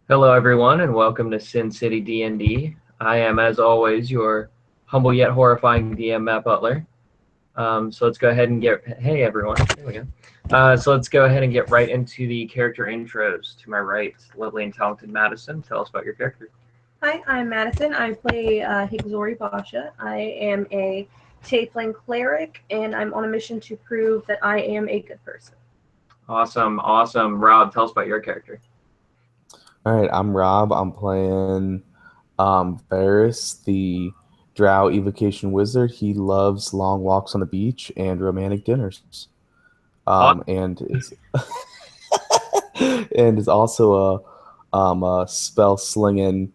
Hello, everyone, and welcome to Cin City D&D. I am, as always, your humble yet horrifying DM, Matt Butler. So let's go ahead and hey, everyone. There we go. So let's go ahead and get right into the character intros. To my right, lovely and talented Madison. Tell us about your character. Hi, I'm Madison. I play Hisxori Basha. I am a Tiefling Cleric, and I'm on a mission to prove that I am a good person. Awesome. Rob, tell us about your character. All right, I'm Rob. I'm playing Varus, the Drow evocation wizard. He loves long walks on the beach and romantic dinners. And is and is also a spell slinging,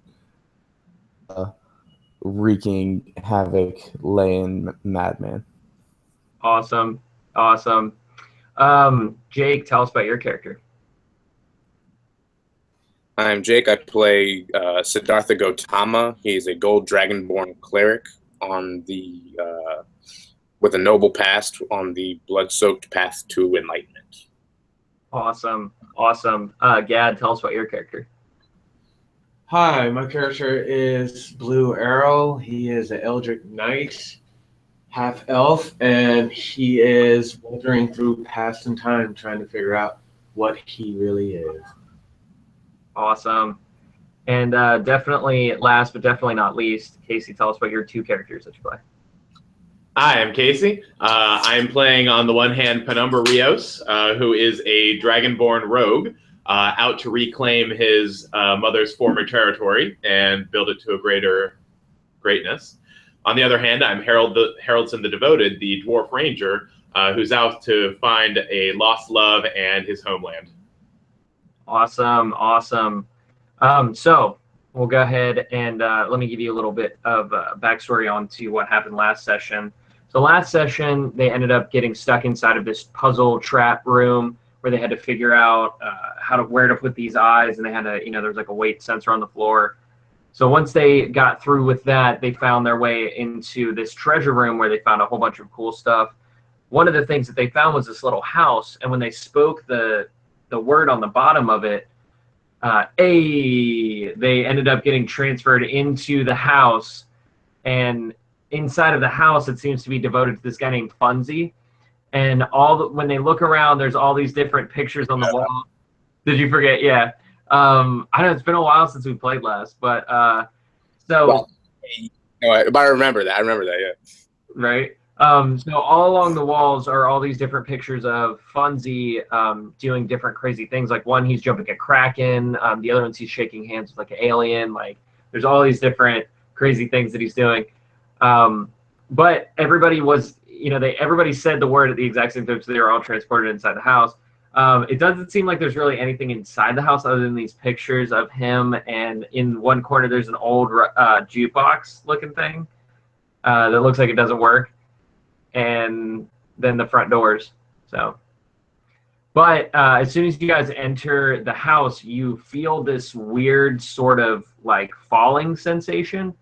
wreaking havoc, laying madman. Awesome. Jake, tell us about your character. I'm Jake. I play Siddhartha Gautama. He's a gold dragonborn cleric on the with a noble past on the blood-soaked path to enlightenment. Awesome. Gad, tell us about your character. Hi, my character is Blue Arrow. He is an Eldritch Knight, half elf, and he is wandering through past and time trying to figure out what he really is. Awesome. And definitely last but definitely not least, Casey, tell us about your two characters that you play. Hi, I'm Casey. I'm playing on the one hand Penumbra Rios, who is a Dragonborn rogue out to reclaim his mother's former territory and build it to a greater greatness. On the other hand, I'm Haroldson the Devoted, the Dwarf Ranger, who's out to find a lost love and his homeland. Awesome. So we'll go ahead and let me give you a little bit of backstory onto what happened last session. So last session, they ended up getting stuck inside of this puzzle trap room where they had to figure out where to put these eyes, and they had to, there was like a weight sensor on the floor. So once they got through with that, they found their way into this treasure room where they found a whole bunch of cool stuff. One of the things that they found was this little house, and when they spoke the word on the bottom of it, they ended up getting transferred into the house, and inside of the house it seems to be devoted to this guy named Funzy. And when they look around, there's all these different pictures on the wall. Did you forget? Yeah. I know it's been a while since we played last, but But I remember that. Yeah. Right. So all along the walls are all these different pictures of Funzy doing different crazy things. Like one, he's jumping a kraken. The other one's he's shaking hands with like an alien. Like there's all these different crazy things that he's doing. But everybody was, everybody said the word at the exact same time, so they were all transported inside the house. It doesn't seem like there's really anything inside the house other than these pictures of him. And in one corner, there's an old jukebox looking thing that looks like it doesn't work. And then the front doors. But as soon as you guys enter the house, you feel this weird sort of like falling sensation,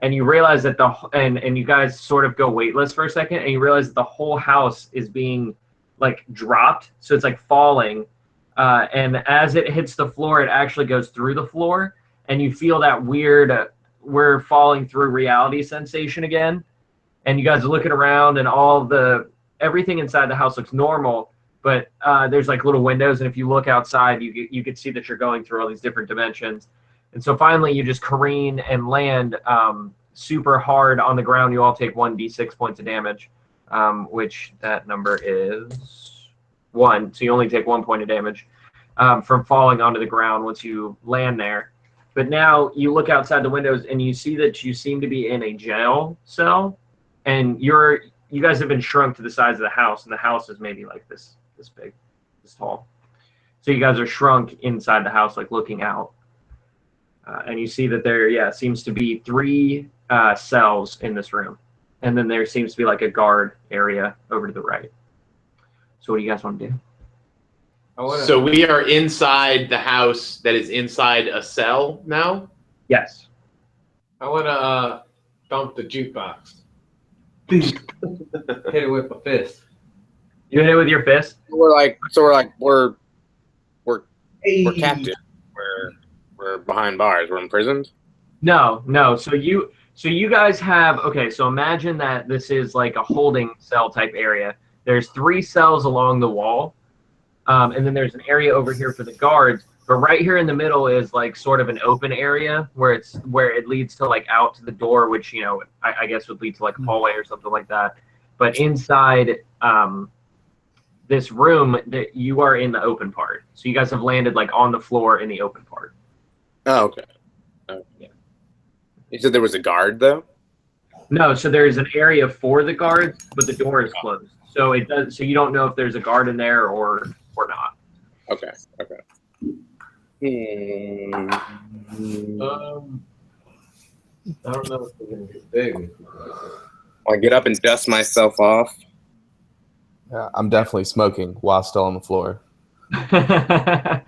and you realize that and you guys sort of go weightless for a second, and you realize that the whole house is being like dropped, so it's like falling, and as it hits the floor, it actually goes through the floor, and you feel that weird we're falling through reality sensation again. And you guys are looking around, and everything inside the house looks normal, but there's like little windows, and if you look outside, you could see that you're going through all these different dimensions. And so finally, you just careen and land super hard on the ground. You all take 1d6 points of damage, which that number is 1. So you only take 1 point of damage from falling onto the ground once you land there. But now you look outside the windows, and you see that you seem to be in a jail cell. And you guys have been shrunk to the size of the house, and the house is maybe like this big, this tall. So you guys are shrunk inside the house, like looking out. And you see that there, seems to be 3 cells in this room. And then there seems to be like a guard area over to the right. So what do you guys want to do? So we are inside the house that is inside a cell now? Yes. I want to dump the jukebox. Hit it with my fist. You hit it with your fist? We're captive. We're behind bars. We're imprisoned. No. So you guys have so imagine that this is like a holding cell type area. There's 3 cells along the wall, and then there's an area over here for the guards. But right here in the middle is like sort of an open area where it leads to like out to the door, which I guess would lead to like a hallway or something like that. But inside this room, that you are in the open part. So you guys have landed like on the floor in the open part. Oh, okay. Yeah. You said there was a guard though? No, so there's an area for the guards, but the door is closed. So so you don't know if there's a guard in there or not. Okay. I don't know if they're gonna get big. I get up and dust myself off. Yeah, I'm definitely smoking while still on the floor. Yeah.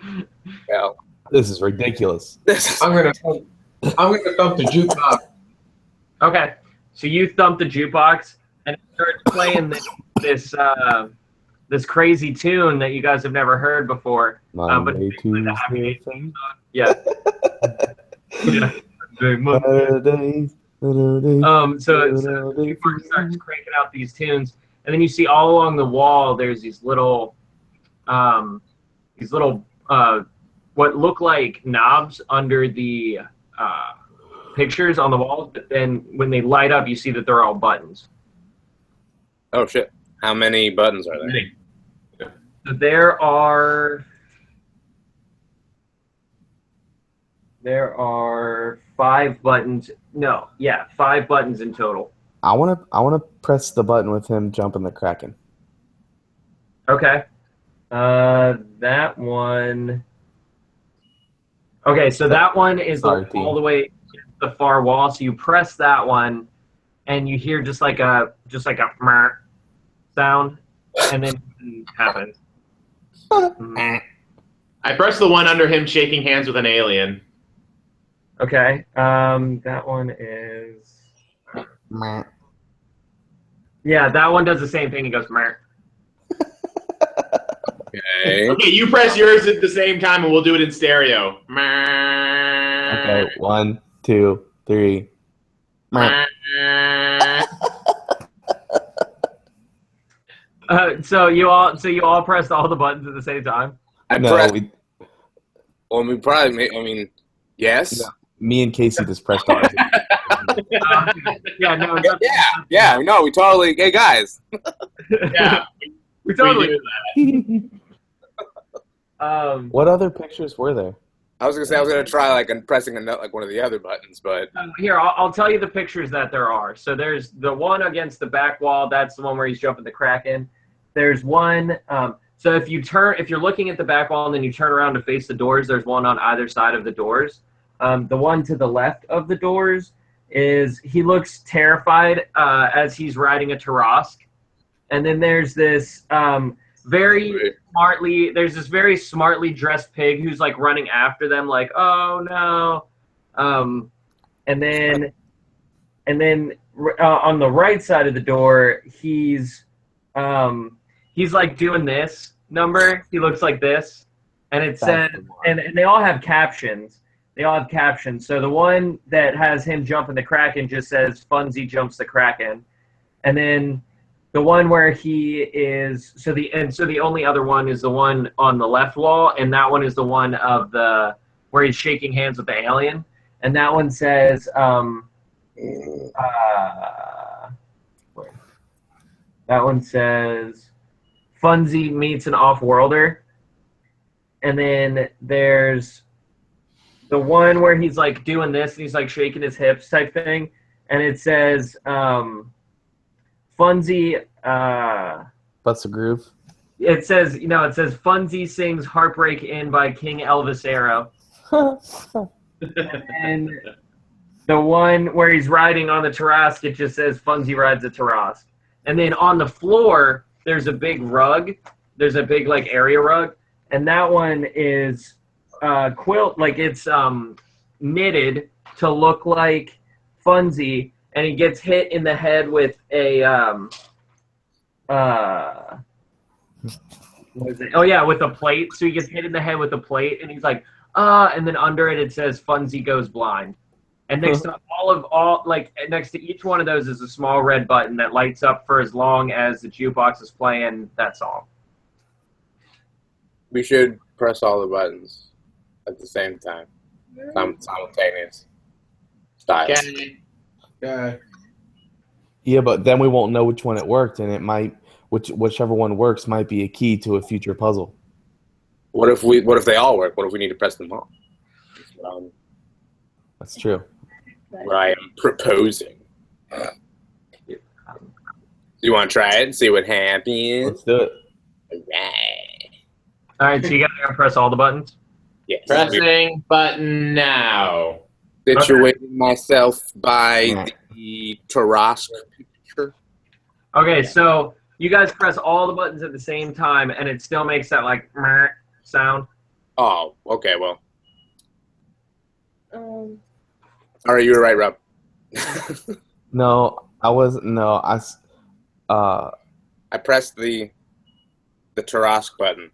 This is ridiculous. I'm gonna thump the jukebox. Okay, so you thump the jukebox and it starts playing this crazy tune that you guys have never heard before. But yeah. Yeah. So you first starts cranking out these tunes, and then you see all along the wall there's these little what look like knobs under the pictures on the walls, but then when they light up you see that they're all buttons. Oh shit. How many buttons are there? So there are 5 buttons. No, yeah, 5 buttons in total. I wanna press the button with him jumping the Kraken. Okay. That one. Okay, so that one is all the way to the far wall. So you press that one, and you hear just like a meh sound, and then it happens. I press the one under him shaking hands with an alien. Okay. That one is. Meh. Yeah, that one does the same thing. He goes meh. Okay. Okay, you press yours at the same time, and we'll do it in stereo. Okay, 1, 2, 3. Meh. So you all pressed all the buttons at the same time? Yes. No, me and Casey just pressed all. Yeah, no. Yeah. No, we totally. Hey guys. Yeah, We totally do did that. What other pictures were there? I was gonna try pressing one of the other buttons, but Here, I'll tell you the pictures that there are. So there's the one against the back wall. That's the one where he's jumping the Kraken. There's one. So if you're looking at the back wall and then you turn around to face the doors, there's one on either side of the doors. The one to the left of the doors he looks terrified as he's riding a Tarask. And then there's this very smartly dressed pig who's like running after them, like, oh no. And then on the right side of the door, he's like doing this number. He looks like this, and it says, and they all have captions. So the one that has him jumping the Kraken just says Funzy jumps the Kraken, and then the one where he is so the only other one is the one on the left wall, and that one is the one where he's shaking hands with the alien, and that one says Funzy meets an off-worlder, and then there's the one where he's like doing this and he's like shaking his hips type thing, and it says Funzy. What's the groove? It says Funzy sings "Heartbreak In" by King Elvis Arrow. And the one where he's riding on the Tarask, it just says Funzy rides a Tarask. And then on the floor, there's a big rug. There's a big area rug, and that one is quilt, it's knitted to look like Funzy, and he gets hit in the head with a what is it? Oh yeah, with a plate. So he gets hit in the head with a plate, and he's like, and then under it says Funzy goes blind. And next to next to each one of those is a small red button that lights up for as long as the jukebox is playing that song. We should press all the buttons at the same time. Simultaneous style. Yeah. Yeah, but then we won't know which one it worked, and it might whichever one works might be a key to a future puzzle. What if they all work? What if we need to press them all? That's true. What I am proposing. You want to try it and see what happens? Let's do it. All right, so you got to press all the buttons? Yes. Pressing button now. Situating myself by the Tarask picture. Okay, so you guys press all the buttons at the same time, and it still makes that, like, meh sound. Oh, okay, well. All right, you were right, Rob. No, I wasn't. No, I pressed the Tarask button.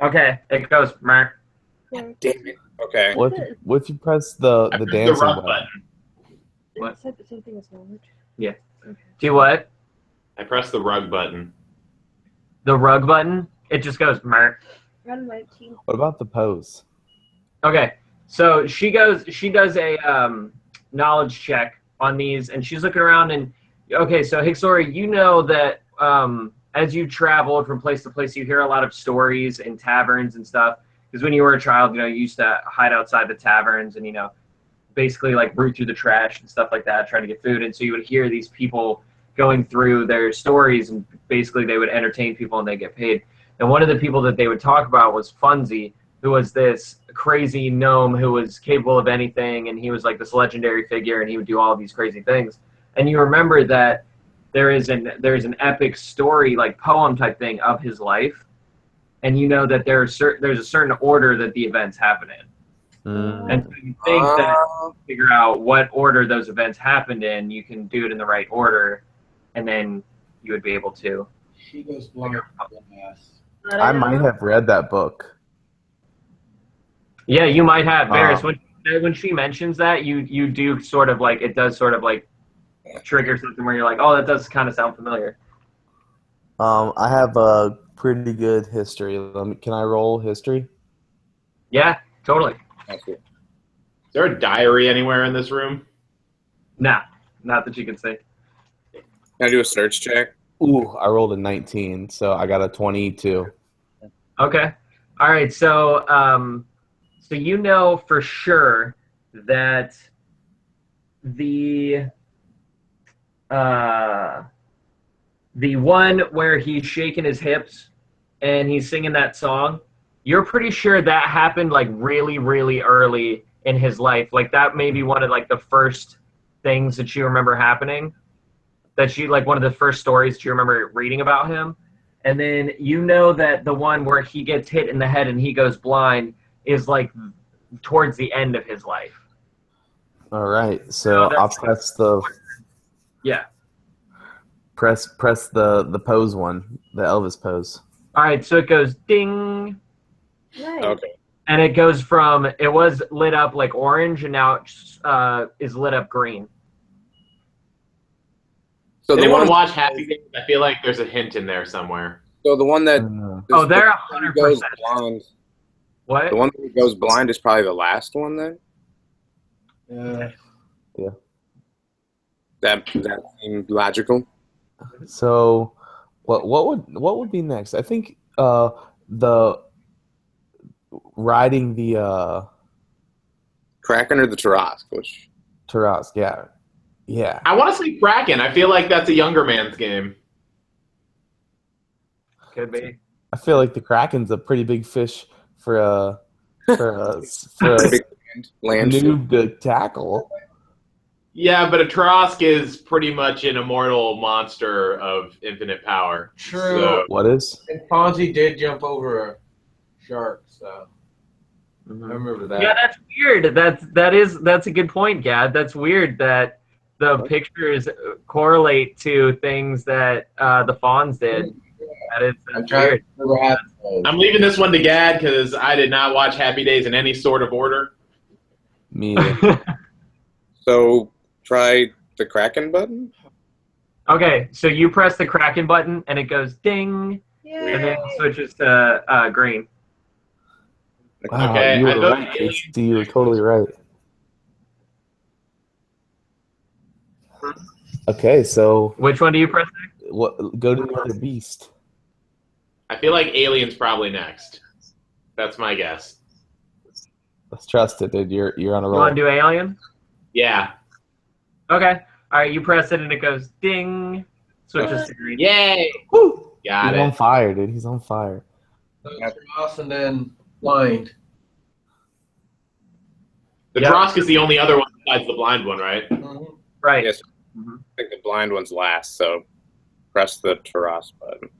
Okay, it goes meh. Damn it. Okay. What if you press the I pressed dancing the rug button? button. What? It said the same thing as knowledge. Yeah. Okay. Do what? I pressed the rug button. The rug button? It just goes meh. Run my team. What about the pose? Okay, so she does a knowledge check on these, and she's looking around, and okay, so Hisxori, you know that as you travel from place to place, you hear a lot of stories in taverns and stuff, because when you were a child, you used to hide outside the taverns and, basically like root through the trash and stuff like that, trying to get food, and so you would hear these people going through their stories, and basically they would entertain people and they get paid. And one of the people that they would talk about was Funzy, who was this crazy gnome who was capable of anything, and he was like this legendary figure, and he would do all of these crazy things. And you remember that there's an epic story, like poem type thing of his life, and you know that there's a certain order that the events happen in. And so you think that to figure out what order those events happened in, you can do it in the right order, and then you would be able to. She goes blind. I might have read that book. Yeah, you might have. Varus, when she mentions that, you do sort of like, it does sort of like trigger something where you're like, oh, that does kind of sound familiar. I have a pretty good history. Can I roll history? Yeah, totally. Is there a diary anywhere in this room? Nah, not that you can see. Can I do a search check? Ooh, I rolled a 19, so I got a 22. Okay. All right, so so you know for sure that the one where he's shaking his hips and he's singing that song, you're pretty sure that happened like really, really early in his life. Like that may be one of like the first things that you remember happening. That you like one of the first stories that you remember reading about him. And then you know that the one where he gets hit in the head and he goes blind is like towards the end of his life. All right, so I'll press the press the pose one, the Elvis pose. All right, so it goes ding. Nice. Okay. And it goes from, it was lit up like orange and now it is lit up green. So Did anyone watch Happy Days? I feel like there's a hint in there somewhere. So the one that Oh, they're goes 100%. blind. What? The one that goes blind is probably the last one then. Yeah. That seemed logical. So, what would be next? I think the riding the Kraken or the Tarask? Which? Tarask, yeah. I want to say Kraken. I feel like that's a younger man's game. Could be. I feel like the Kraken's a pretty big fish for a Big land. noob to tackle. Yeah, but a Trask is pretty much an immortal monster of infinite power. True. So, What is? And Fonzie did jump over a shark, so I remember that. Yeah, that's weird. That's a good point, Gad. That's weird that the pictures correlate to things that the Fawns did. I'm trying weird. to remember what happened. I'm leaving this one to Gad because I did not watch Happy Days in any sort of order. Me either. So try the Kraken button. Okay, so you press the Kraken button and it goes ding, Yay. and then it switches to green. Wow, Okay, you I were thought right, the Casey. You were totally right. Okay, so Which one do you press? go to the other beast. I feel like Alien's probably next. That's my guess. Let's trust it, dude. You're on a You roll. want to do Alien? Yeah. Okay. All right, you press it and it goes ding, switches to green. Yay! Woo! Got He's on it. fire, dude. He's on fire. Dross and then blind. The Yep. Drosk is the only other one besides the blind one, right? Right. Yes. I think the blind one's last, so press the Taras button.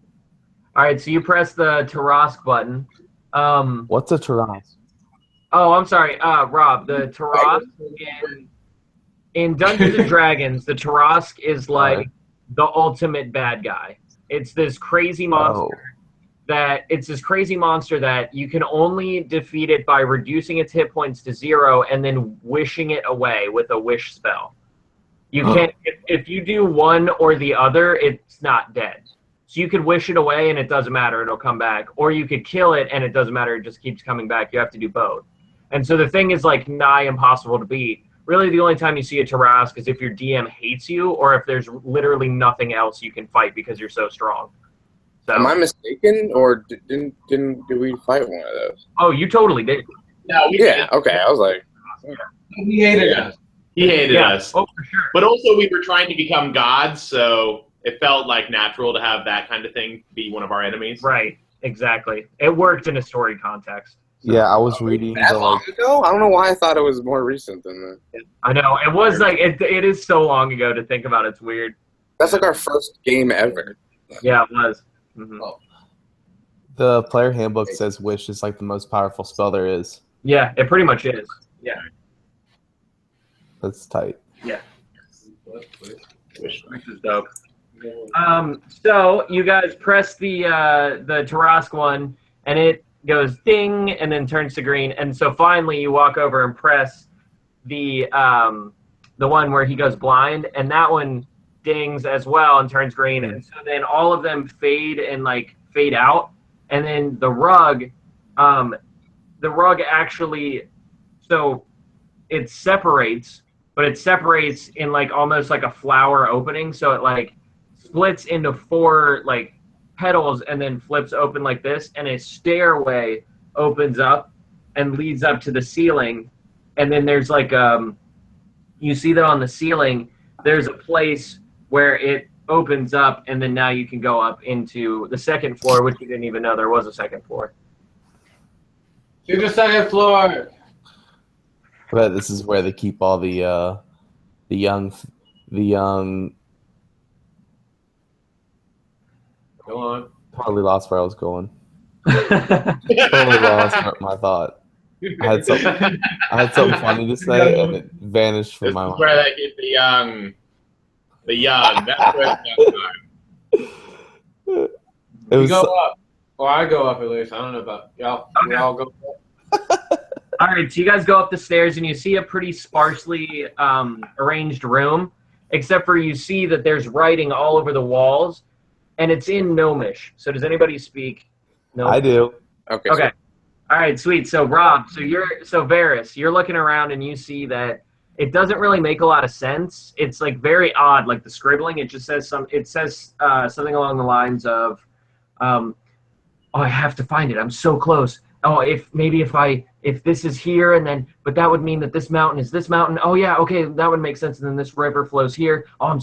All right, so you press the Tarask button. What's a Taras? Oh, I'm sorry, Rob. The Tarask in Dungeons and Dragons, the Tarask is like the ultimate bad guy. It's this crazy monster that you can only defeat it by reducing its hit points to 0 and then wishing it away with a wish spell. You can't if you do one or the other, it's not dead. So you could wish it away and it doesn't matter, it'll come back. Or you could kill it and it doesn't matter, it just keeps coming back. You have to do both. And so the thing is like nigh impossible to beat. Really the only time you see a Tarask is if your DM hates you or if there's literally nothing else you can fight because you're so strong. So, Am I mistaken, or did we fight one of those? oh, you totally did. No, we Yeah. Okay. I was like, He hated us. He hated Yeah. us. Oh, for sure. But also, we were trying to become gods, so it felt like natural to have that kind of thing be one of our enemies. Right, exactly. It worked in a story context. Yeah, I was reading that the long ago? I don't know why I thought it was more recent than that. I know. It was like, it is so long ago to think about. It's weird. That's like our first game ever. Yeah, it was. Mhm. the player handbook says wish is like the most powerful spell there is. Yeah, it pretty much is. Yeah. That's tight. Which is dope. So you guys press the Tarask one, and it goes ding, and then turns to green. And so finally, you walk over and press the one where he goes blind, and that one dings as well and turns green. And so then all of them fade and like fade out, and then the rug actually, so it separates. But it separates in like almost like a flower opening, so it like splits into 4 like petals and then flips open like this, and a stairway opens up and leads up to the ceiling. And then there's like you see that on the ceiling there's a place where it opens up, and then now you can go up into the second floor, which you didn't even know there was a second floor. To the second floor. I bet this is where they keep all the young. Go on. Totally lost where I was going. Totally lost my thought. I had something funny to say, and it vanished from This my is mind. where they get the young. The young. That's where the young are. It You was go up. Or I go up at least. I don't know about y'all. We all go up. All right, so you guys go up the stairs, and you see a pretty sparsely arranged room, except for you see that there's writing all over the walls, and it's in Gnomish. So does anybody speak Gnomish? I do. Okay. Okay. All right, sweet. So Rob, so Varus, you're looking around, and you see that it doesn't really make a lot of sense. It's like very odd, like the scribbling. It just says something along the lines of, oh, I have to find it. I'm so close. Oh, if this is here, and then, but that would mean that this mountain is this mountain. Oh yeah, okay, that would make sense. And then this river flows here. Oh,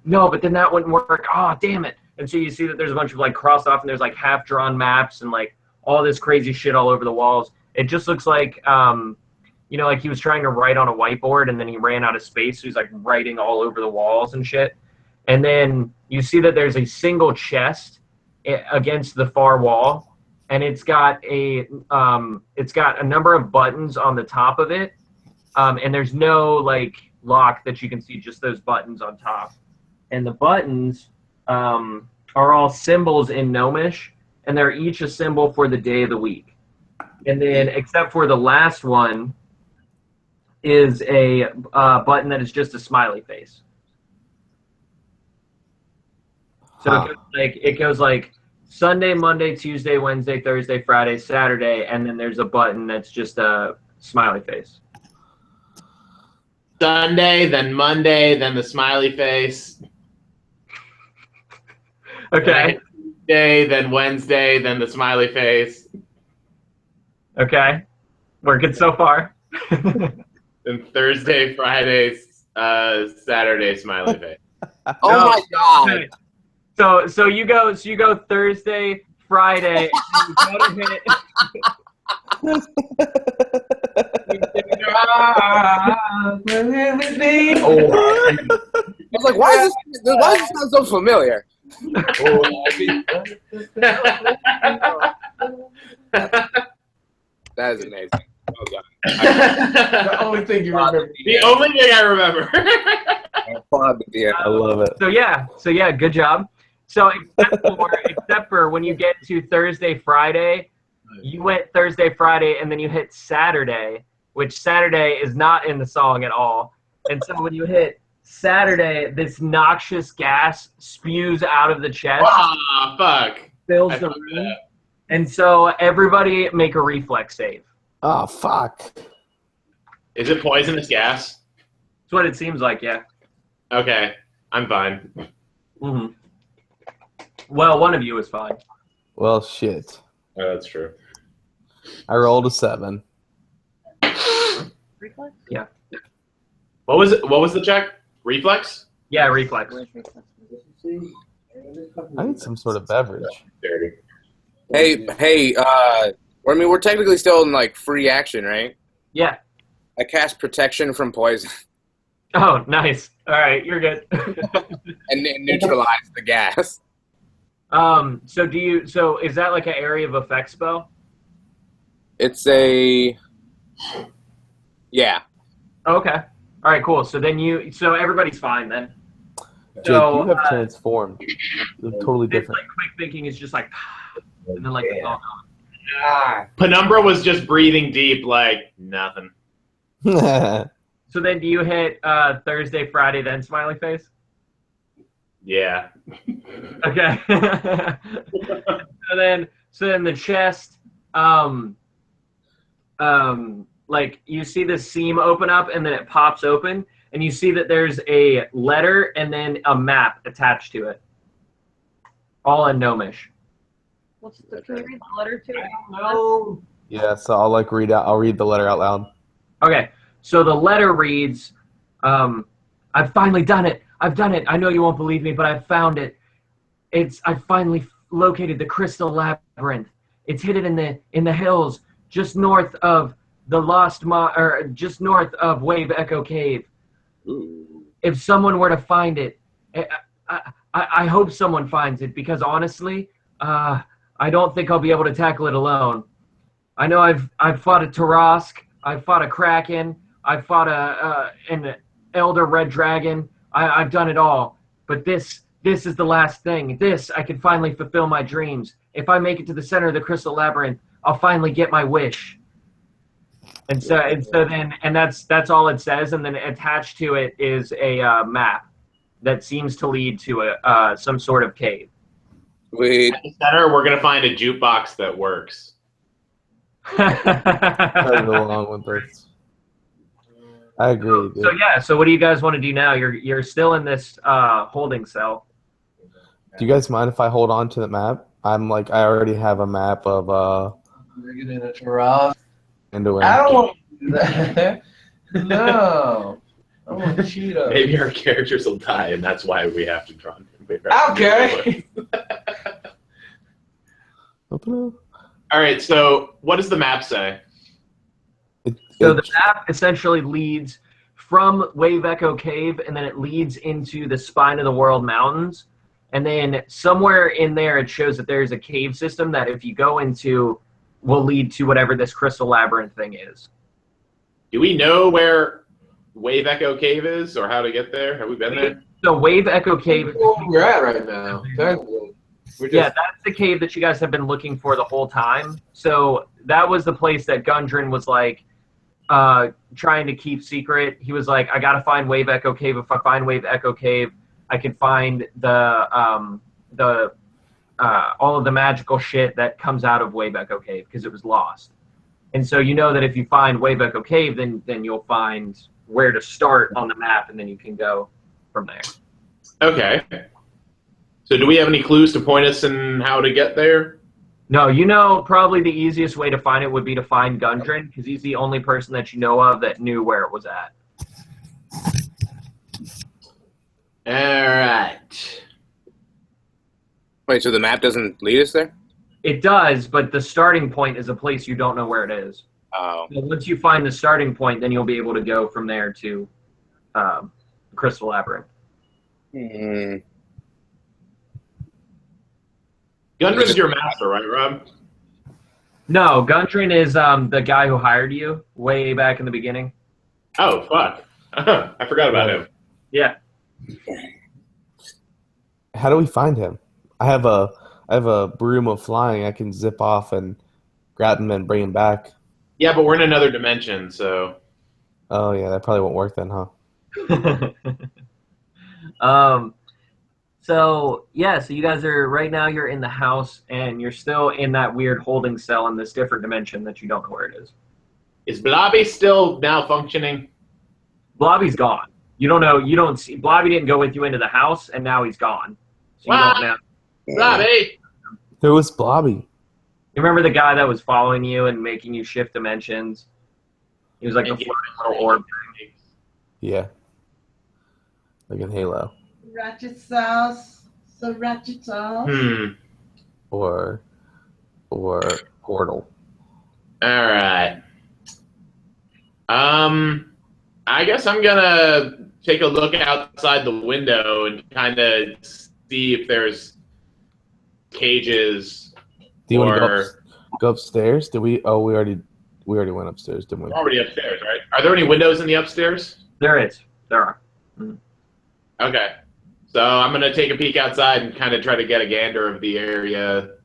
no, but then that wouldn't work. Oh, damn it. And so you see that there's a bunch of like crossed off, and there's like half drawn maps and like all this crazy shit all over the walls. It just looks like, like he was trying to write on a whiteboard, and then he ran out of space. So he's like writing all over the walls and shit. And then you see that there's a single chest against the far wall. And it's got a number of buttons on the top of it, and there's no like lock that you can see, just those buttons on top. And the buttons, are all symbols in Gnomish, and they're each a symbol for the day of the week. And then, except for the last one, is a button that is just a smiley face. So it goes like Sunday, Monday, Tuesday, Wednesday, Thursday, Friday, Saturday, and then there's a button that's just a smiley face. Sunday, then Monday, then the smiley face. Okay. Tuesday, then Wednesday, then the smiley face. Okay. Working so far. Then Thursday, Friday, Saturday, smiley face. Oh my god! So you go Thursday, Friday, and you go to hit. I was like, why does this sound so familiar? That is amazing. Oh god. The only thing you remember. The only thing I remember. I love it. So yeah, good job. So except for when you get to Thursday, Friday, you went Thursday, Friday, and then you hit Saturday, which Saturday is not in the song at all. And so when you hit Saturday, this noxious gas spews out of the chest, Fuck. fills the room, and so everybody make a reflex save. Oh, fuck. Is it poisonous gas? That's what it seems like, yeah. Okay, I'm fine. Mm-hmm. Well, one of you is fine. Well, shit. Oh, that's true. I rolled a 7. Reflex? Yeah. What was it? What was the check? Reflex? Yeah, reflex. Where's reflex? I need some sort of beverage. Dirty. Hey, I mean, we're technically still in, like, free action, right? Yeah. I cast protection from poison Oh, nice. All right, you're good. and neutralize the gas. So is that like an area of effect spell? It's a... Yeah. Okay. All right, cool. So everybody's fine then. Jake, So, you have transformed. You're totally It's different. like quick thinking is just like, and then like, it's all Penumbra was just breathing deep like nothing. gone. So then do you hit Thursday, Friday, then smiley face? Yeah. Okay. so then the chest, like you see the seam open up and then it pops open and you see that there's a letter and then a map attached to it. All in Gnomish. Can you read the letter to it? No. Yeah, so I'll read the letter out loud. Okay. So the letter reads, I've finally done it. I've done it. I know you won't believe me, but I've found it. I've finally located the Crystal Labyrinth. It's hidden in the hills just north of the Lost Mine, or just north of Wave Echo Cave. Ooh. If someone were to find it, I hope someone finds it because honestly, I don't think I'll be able to tackle it alone. I know I've fought a Tarask, I've fought a Kraken, I've fought an Elder Red Dragon. I've done it all, but this is the last thing. I can finally fulfill my dreams. If I make it to the center of the Crystal Labyrinth, I'll finally get my wish. And that's all it says. And then attached to it is a map that seems to lead to some sort of cave. Wait. At the center, we're gonna find a jukebox that works. I go along with this. I agree. Dude. So what do you guys want to do now? You're still in this holding cell. Do you guys mind if I hold on to the map? I already have a map of We're getting a giraffe. Endowin. I don't want to do that. No. I want Cheetos. Maybe our characters will die, and that's why we have to draw. Okay. Open All right. So, what does the map say? So the map essentially leads from Wave Echo Cave, and then it leads into the Spine of the World Mountains. And then somewhere in there, it shows that there's a cave system that if you go into, will lead to whatever this Crystal Labyrinth thing is. Do we know where Wave Echo Cave is, or how to get there? Have we been there? So Wave Echo Cave. Where we're at right now. Technically. Yeah, that's the cave that you guys have been looking for the whole time. So that was the place that Gundren was like trying to keep secret. He was like, I gotta find Wave Echo Cave. If I find Wave Echo Cave, I can find the all of the magical shit that comes out of Wave Echo Cave because it was lost. And so you know that if you find Wave Echo Cave, then you'll find where to start on the map, and then you can go from there. Okay. So do we have any clues to point us in how to get there? No, you know probably the easiest way to find it would be to find Gundren, because he's the only person that you know of that knew where it was at. All right. Wait, so the map doesn't lead us there? It does, but the starting point is a place you don't know where it is. Oh. So once you find the starting point, then you'll be able to go from there to Crystal Labyrinth. Mm. Gundren's your master, right, Rob? No, Gundren is the guy who hired you way back in the beginning. Oh, fuck. I forgot about him. Yeah. How do we find him? I have a broom of flying. I can zip off and grab him and bring him back. Yeah, but we're in another dimension, so... Oh, yeah, that probably won't work then, huh? So you guys are, right now you're in the house, and you're still in that weird holding cell in this different dimension that you don't know where it is. Is Blobby still now functioning? Blobby's gone. You don't see, Blobby didn't go with you into the house, and now he's gone. So you don't know. Blobby! There was Blobby. You remember the guy that was following you and making you shift dimensions? He was like a floating little orb. Yeah. Like in Halo. Ratchet sauce. So ratchet sauce. Or Portal. All right. I guess I'm gonna take a look outside the window and kind of see if there's cages. Do you want to go upstairs? Did we? Oh, we already went upstairs, didn't we? We're already upstairs, right? Are there any windows in the upstairs? There are. Okay. So I'm going to take a peek outside and kind of try to get a gander of the area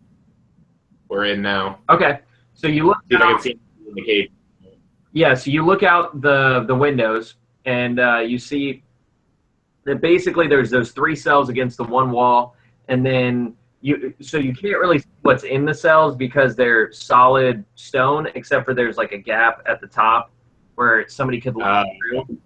we're in now. Okay. So you look See if I out, can see anything in the cave. yeah, so you look out the windows, and you see that basically there's those 3 cells against the one wall, and then you can't really see what's in the cells because they're solid stone, except for there's like a gap at the top where somebody could look through.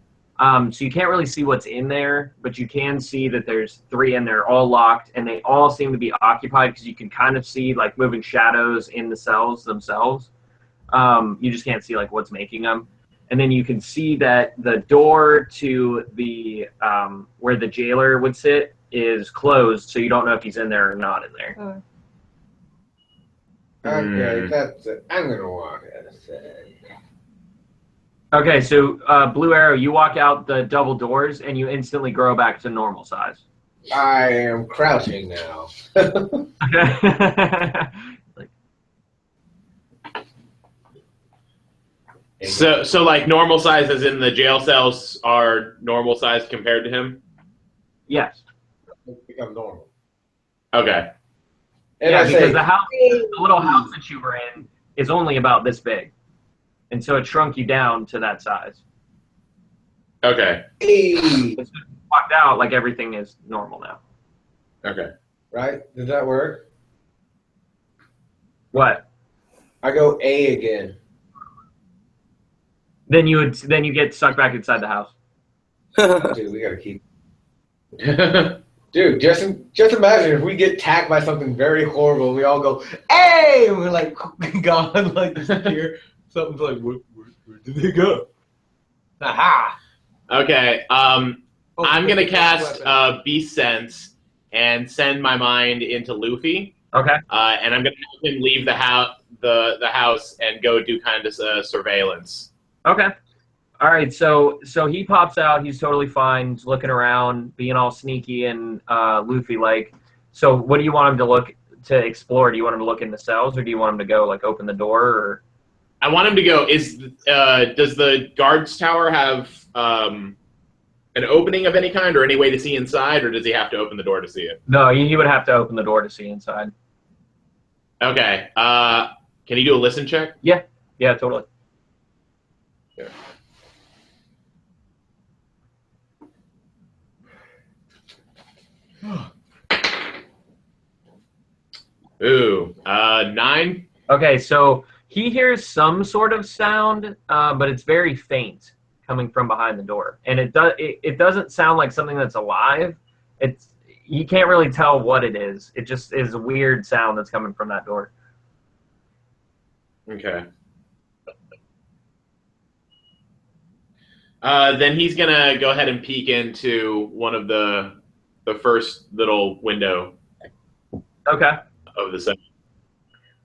So you can't really see what's in there, but you can see that there's 3 in there, all locked, and they all seem to be occupied because you can kind of see like moving shadows in the cells themselves. You just can't see like what's making them. And then you can see that the door to the where the jailer would sit is closed, so you don't know if he's in there or not in there. Okay, that's it. I'm going to walk outside. Okay, so Blue Arrow, you walk out the double doors, and you instantly grow back to normal size. I am crouching now. So like normal size as in the jail cells are normal size compared to him? Yes. Become normal. Okay. And yeah, I because say, the little house that you were in is only about this big. And so it shrunk you down to that size. Okay. hey, So you walked out like everything is normal now. Okay. right? Does that work? What? I go A again. Then you get sucked back inside the house. Dude, we gotta keep. Dude, just imagine if we get attacked by something very horrible and we all go, hey! And we're like, gone, like, disappear. Something's like, where did they go? Aha! Okay, I'm gonna cast Beast Sense and send my mind into Luffy. Okay. And I'm gonna have him leave the house and go do kind of surveillance. Okay. All right. So he pops out. He's totally fine. He's looking around, being all sneaky and Luffy-like. So what do you want him to explore? Do you want him to look in the cells, or do you want him to go like open the door? Or I want him to go. Does the guards tower have an opening of any kind or any way to see inside, or does he have to open the door to see it? No, he would have to open the door to see inside. Okay. Can you do a listen check? Yeah, totally. Yeah. Ooh, 9. Okay, so he hears some sort of sound, but it's very faint coming from behind the door, and it doesn't sound like something that's alive. You can't really tell what it is. It just is a weird sound that's coming from that door. Okay. Then he's gonna go ahead and peek into one of the first little window. Okay. Of the second.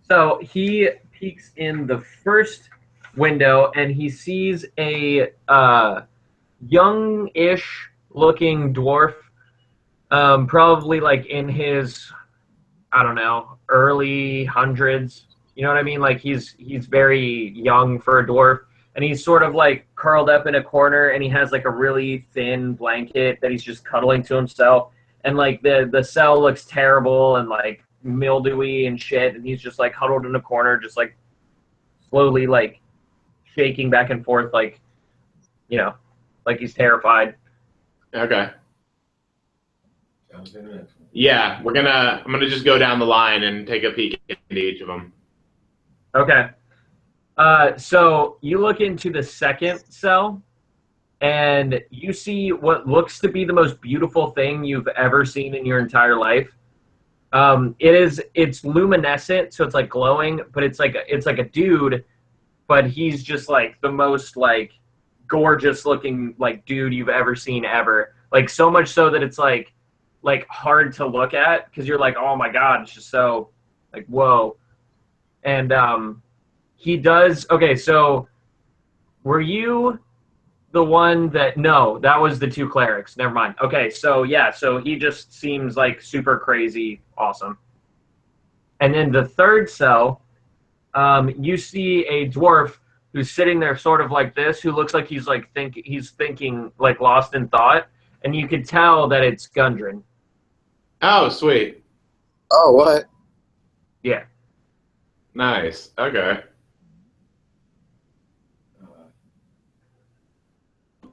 So he peeks in the first window and he sees a young-ish looking dwarf, probably like in his, I don't know, early hundreds. You know what I mean? Like he's very young for a dwarf, and he's sort of like curled up in a corner, and he has like a really thin blanket that he's just cuddling to himself, and like the cell looks terrible and like mildewy and shit, and he's just like huddled in a corner, just like slowly like shaking back and forth, like, you know, like he's terrified. Okay. Yeah, I'm gonna just go down the line and take a peek into each of them. Okay. So you look into the second cell, and you see what looks to be the most beautiful thing you've ever seen in your entire life. It's luminescent, so it's like glowing, but it's like a dude, but he's just like the most like gorgeous looking like dude you've ever seen ever. Like so much so that it's like hard to look at because you're like, oh my god, it's just so like whoa. And he does. Okay, so were you the one that? No, that was the 2 clerics. Never mind. Okay, so yeah, so he just seems like super crazy awesome. And then the third cell, you see a dwarf who's sitting there sort of like this, who looks like he's like thinking like lost in thought, and you could tell that it's Gundren. Oh, sweet. Oh, what? Yeah. Nice. Okay.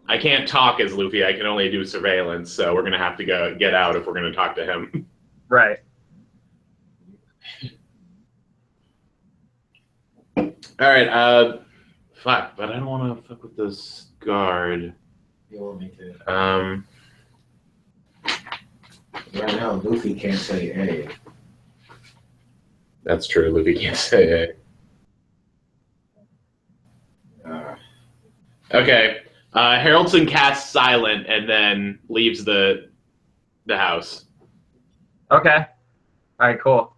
I can't talk as Luffy. I can only do surveillance, so we're gonna have to get out if we're gonna talk to him. Right. All right. Fuck, but I don't want to fuck with this guard. You want me to? Right now, Luffy can't say A. That's true. Luffy can't say A. Okay. Haroldson casts Silent and then leaves the house. Okay. All right, cool.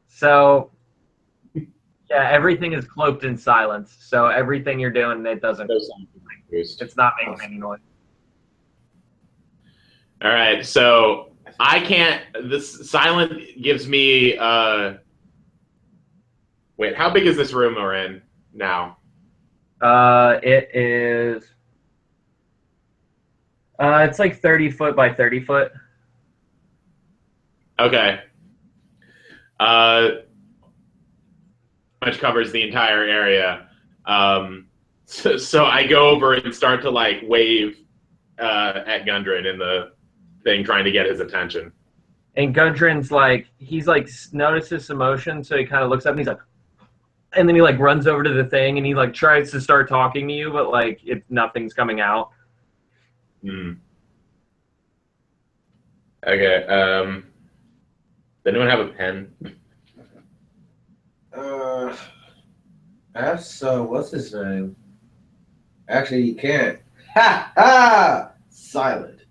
So, yeah, everything is cloaked in silence. So everything you're doing, it doesn't. It's not making any noise. All right. So I can't. This Silent gives me. Wait, how big is this room we're in now? It is. It's like 30 foot by 30 foot. Okay. Much covers the entire area. So I go over and start to like wave at Gundren in the thing, trying to get his attention. And Gundren's like, he's like notices emotion, so he kind of looks up and he's like, and then he like runs over to the thing and he like tries to start talking to you, but like nothing's coming out. Hmm. Okay. Does anyone have a pen? That's what's his name? Actually, you can't. Ha ha! Silent.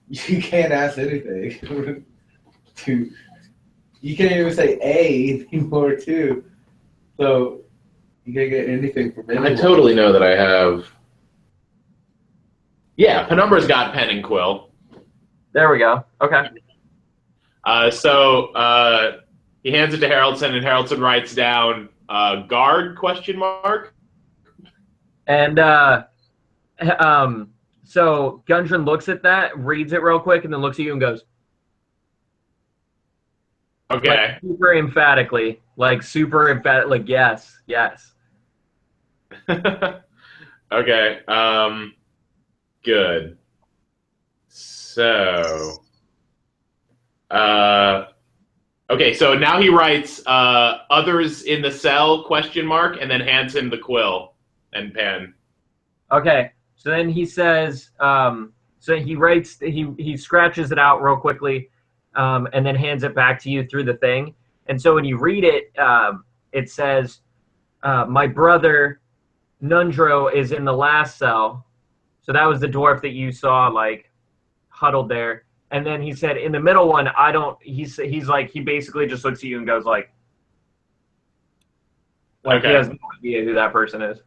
You can't ask anything. You can't even say A anymore, too. So you can't get anything from anyone. I totally know that I have. Yeah, Penumbra's got pen and quill. There we go. Okay. So he hands it to Haroldson, and Haroldson writes down guard ? So Gundren looks at that, reads it real quick, and then looks at you and goes, Okay. like, super emphatically, like yes. Okay. Good. So, okay. So now he writes "others in the cell?" ? And then hands him the quill and pen. Okay. So then he says, so he writes, he scratches it out real quickly, and then hands it back to you through the thing. And so when you read it, it says, my brother Nundro is in the last cell. So that was the dwarf that you saw, like, huddled there. And then he said, in the middle one, he's like, he basically just looks at you and goes like Okay. he has no idea who that person is.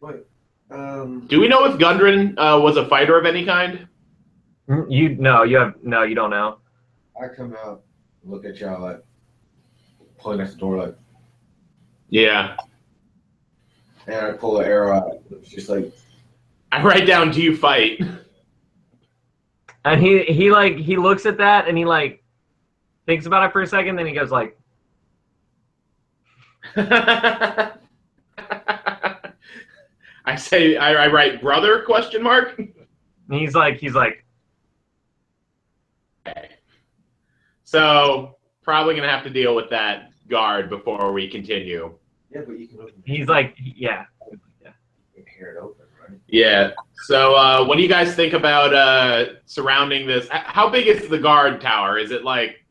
Wait. Do we know if Gundren was a fighter of any kind? You don't know. I come out, look at y'all, like, pulling at the door, like, Yeah. and I pull the arrow out. It's just like, I write down, "Do you fight?" And he looks at that and he like thinks about it for a second, then he goes like, I say, I write "brother?" ? and he's like, Okay. So probably gonna have to deal with that guard before we continue. yeah, but you can open he's like, yeah. you can hear it open, right? Yeah. So what do you guys think about surrounding this? How big is the guard tower? Is it like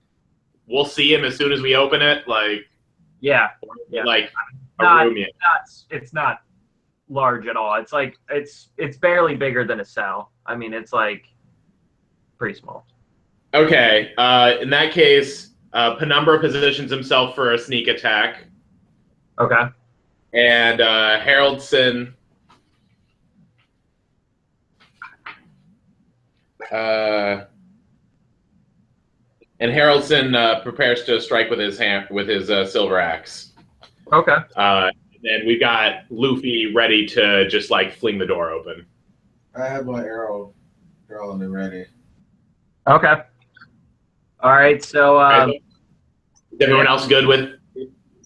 we'll see him as soon as we open it? Like, Yeah. like a Not- room? Yeah. It's not large at all. It's like it's barely bigger than a cell. I mean, it's like pretty small. Okay. In that case, Penumbra positions himself for a sneak attack, Okay. and Haroldson. And Haroldson prepares to strike with his silver axe. Okay. And then we've got Luffy ready to just like fling the door open. I have my arrow drawn and ready. Okay. All right. So Is everyone else good with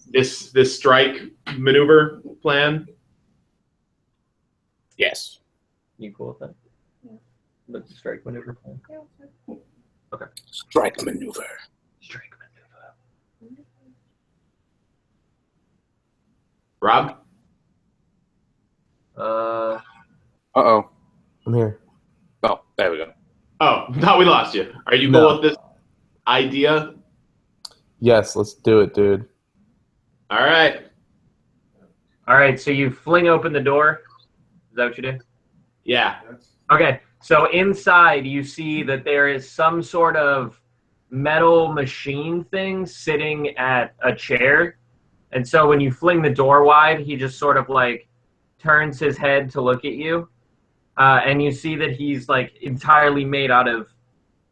this strike maneuver plan? Yes. you cool with that? Yeah. With the strike maneuver plan. Yeah, Okay. Strike maneuver. Strike maneuver. Rob? Uh-oh. I'm here. Oh, there we go. Oh, thought we lost you. Are you No. cool with this idea? Yes, let's do it, dude. All right. All right. So you fling open the door. Is that what you do? Yeah. Okay. So inside, you see that there is some sort of metal machine thing sitting at a chair. And so when you fling the door wide, he just sort of like turns his head to look at you. And you see that he's like entirely made out of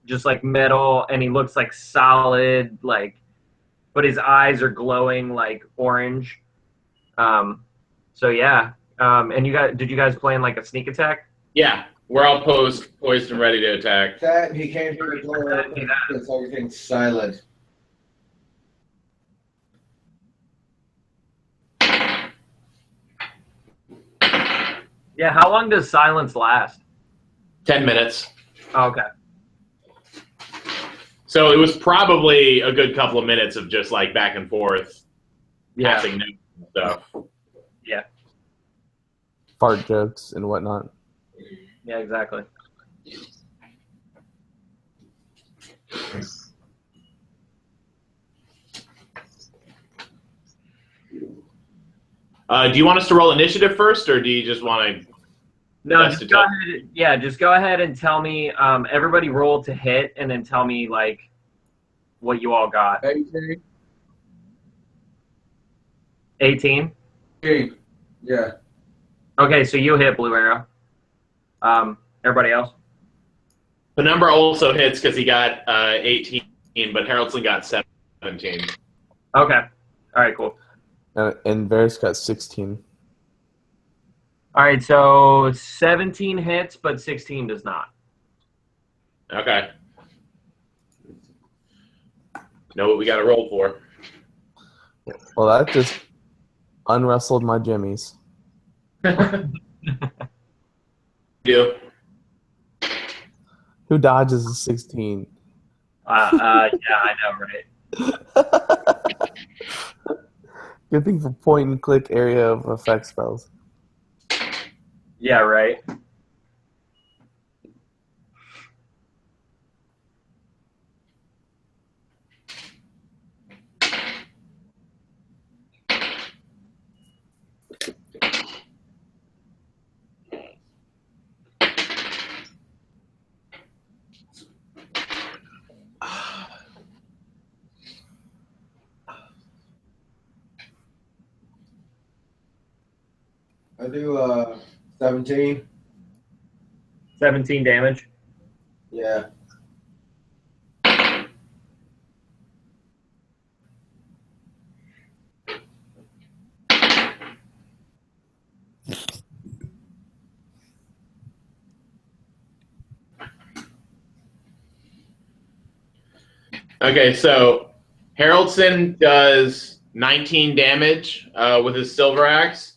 just like metal, and he looks like solid, like, but his eyes are glowing like orange. So yeah. And did you guys plan like a sneak attack? Yeah. We're all poised and ready to attack. That he came to the door open, it's everything's silent. Yeah. How long does silence last? 10 minutes. Oh, okay. So it was probably a good couple of minutes of just like back and forth, Yeah. passing notes and stuff. Fart jokes and whatnot. Yeah. Exactly. Do you want us to roll initiative first, or do you just want to? No, That's just the go tough- ahead. Yeah, just go ahead and tell me. Everybody roll to hit, and then tell me like what you all got. 18. Yeah. Okay, so you hit Blue Arrow. Everybody else. Penumbra also hits because he got 18, but Haroldson got 17. Okay. All right. Cool. And Varus got 16. All right, so 17 hits, but 16 does not. Okay. Know what we got to roll for. Well, that just unwrestled my jimmies. Do. Who dodges a 16? Yeah, I know, right? Good thing for point and click area of effect spells. Yeah, right. I do 17. 17 damage. Yeah. Okay, so Haroldson does 19 damage with his silver axe.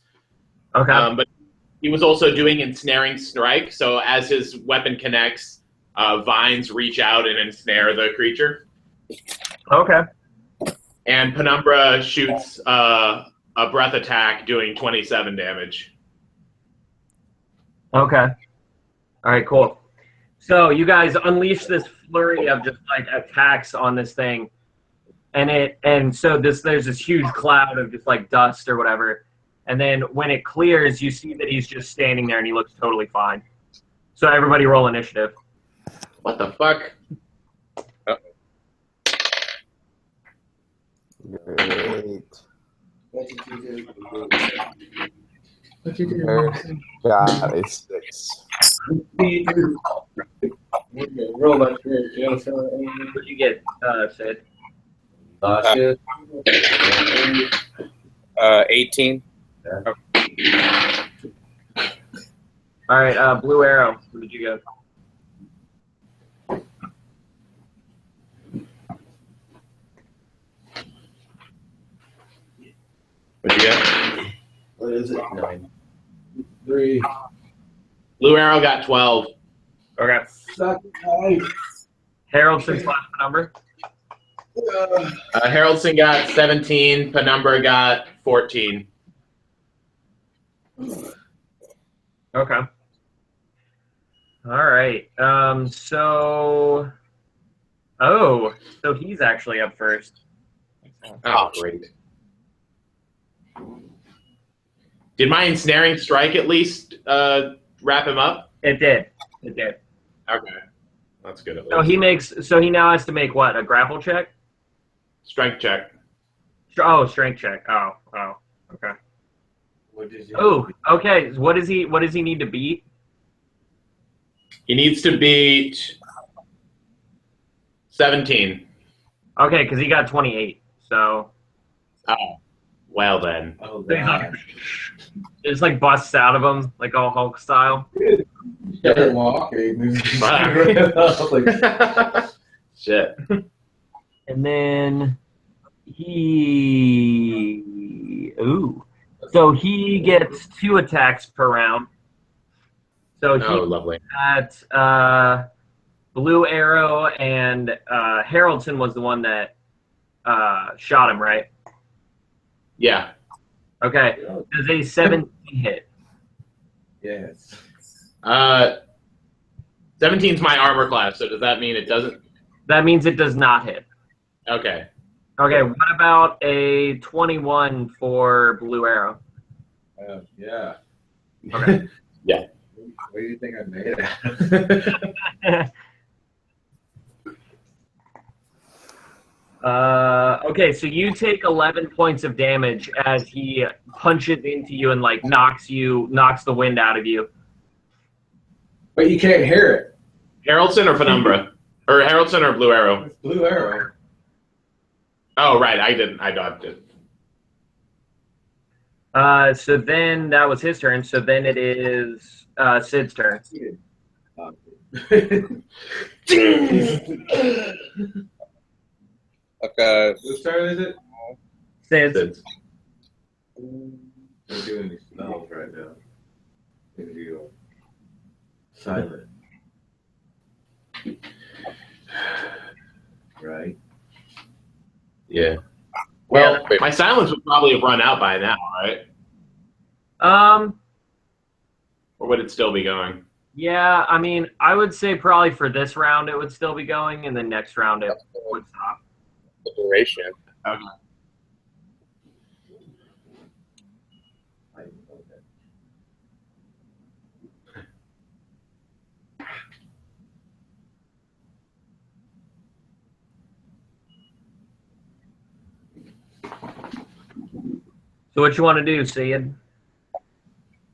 Okay. But he was also doing ensnaring strike, so as his weapon connects, vines reach out and ensnare the creature. Okay. And Penumbra shoots a breath attack doing 27 damage. Okay. All right, cool. So you guys unleash this flurry of just like attacks on this thing, and so there's this huge cloud of just like dust or whatever, and then when it clears, you see that he's just standing there and he looks totally fine. So everybody roll initiative. What the fuck? Great. What did you do? Got a 6. Roll my career. What did you get, Sid? 18. All right, Blue Arrow. What did you get? What'd you get? What is it? 9. 3. Blue Arrow got 12. Okay. Suck it. Haroldson slash Penumbra. Haroldson got 17. Penumbra got 14. Okay. All right. So he's actually up first. Oh, great. Did my ensnaring strike at least wrap him up? It did. It did. Okay. That's good at So least. he now has to make what? A grapple check? Strength check. Oh, strength check. Oh, okay. What did you Oh, okay. What does he need to beat? He needs to beat 17. Okay, because he got 28. So Oh, well then. Oh, he's like, God. it's like busts out of him, like all Hulk style. Started walking. Shit. And then so he gets 2 attacks per round. So he Oh, lovely. got Blue Arrow, and Haroldson was the one that shot him, right? Yeah. Okay. Does a 17 hit? Yes. 17's my armor class, so does that mean it doesn't? That means it does not hit. Okay. Okay, what about a 21 for Blue Arrow? Yeah. Okay. Yeah. What do you think I made it? Okay, so you take 11 points of damage as he punches into you and like knocks the wind out of you. But you can't hear it. Haroldson or Penumbra? Or Haroldson or Blue Arrow? It's Blue Arrow. Oh, right. I dodged it. So then that was his turn. So then it is Sid's turn. Okay. Whose turn is it? Sid's. I'm doing these spells right now. Silent. Right. Yeah. Well, Wait. my silence would probably have run out by now, right? Or would it still be going? Yeah, I mean, I would say probably for this round it would still be going, and then next round it would stop. The duration. Okay. So what you want to do, Sid?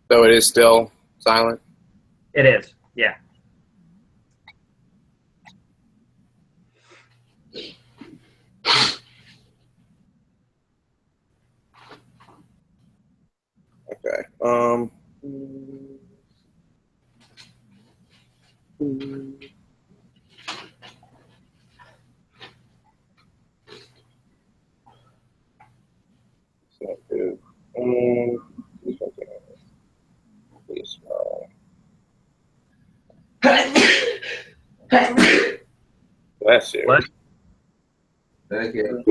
So it is still silent? It is, yeah. Okay. Please, bless you. What? Thank you.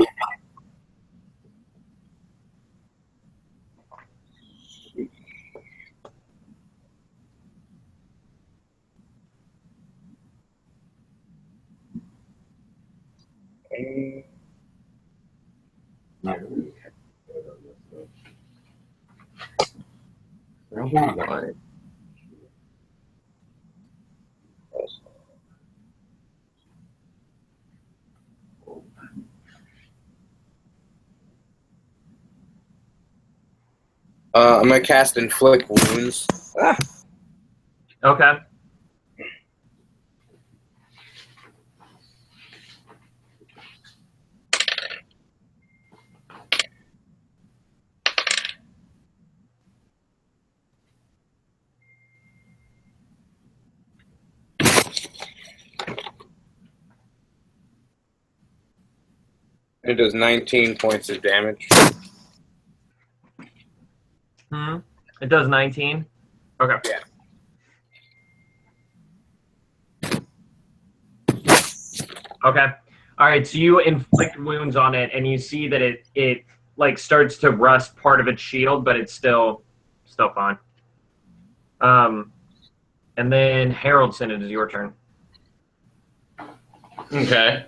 Probably why. I'm gonna cast Inflict Wounds. Okay. It does 19 points of damage. It does 19? Okay. Yeah. Okay. All right, so you inflict wounds on it, and you see that it like starts to rust part of its shield, but it's still fine. And then Haroldson, it is your turn. Okay.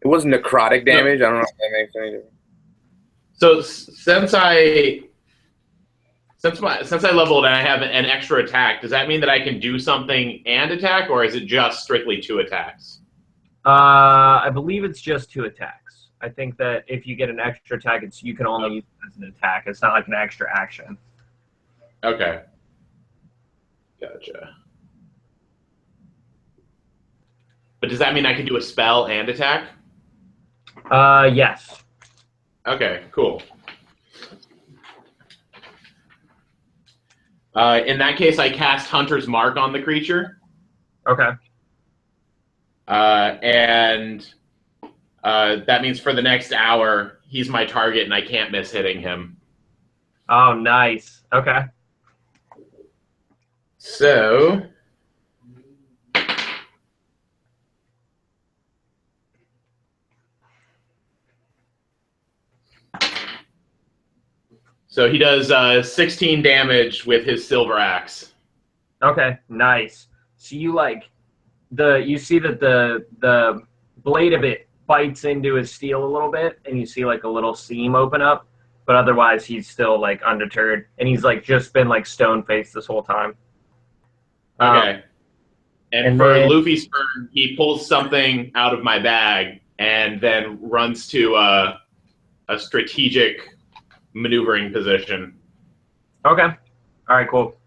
It was necrotic damage. I don't know if that makes any difference. So since I leveled and I have an extra attack, does that mean that I can do something and attack, or is it just strictly 2 attacks? I believe it's just 2 attacks. I think that if you get an extra attack, you can only use it as an attack. It's not like an extra action. Okay. Gotcha. But does that mean I can do a spell and attack? Yes. Okay, cool. In that case, I cast Hunter's Mark on the creature. Okay. And that means for the next hour, he's my target and I can't miss hitting him. Oh, nice. Okay. So... So he does 16 damage with his silver axe. Okay, nice. So you you see that the blade of it bites into his steel a little bit, and you see like a little seam open up, but otherwise he's still like undeterred, and he's like just been like stone faced this whole time. Okay. And for then, Luffy's turn, he pulls something out of my bag and then runs to a strategic maneuvering position. Okay. All right, cool.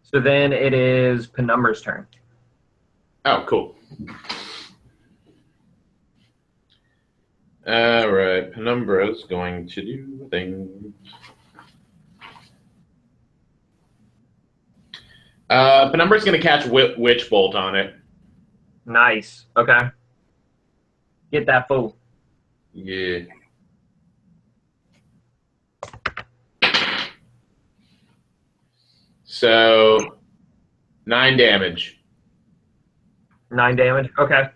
So then it is Penumbra's turn. Oh, cool. All right, Penumbra's going to do a thing. Penumbra's going to catch Witch Bolt on it. Nice. Okay. Get that fool. Yeah. So, 9 damage. 9 damage. Okay.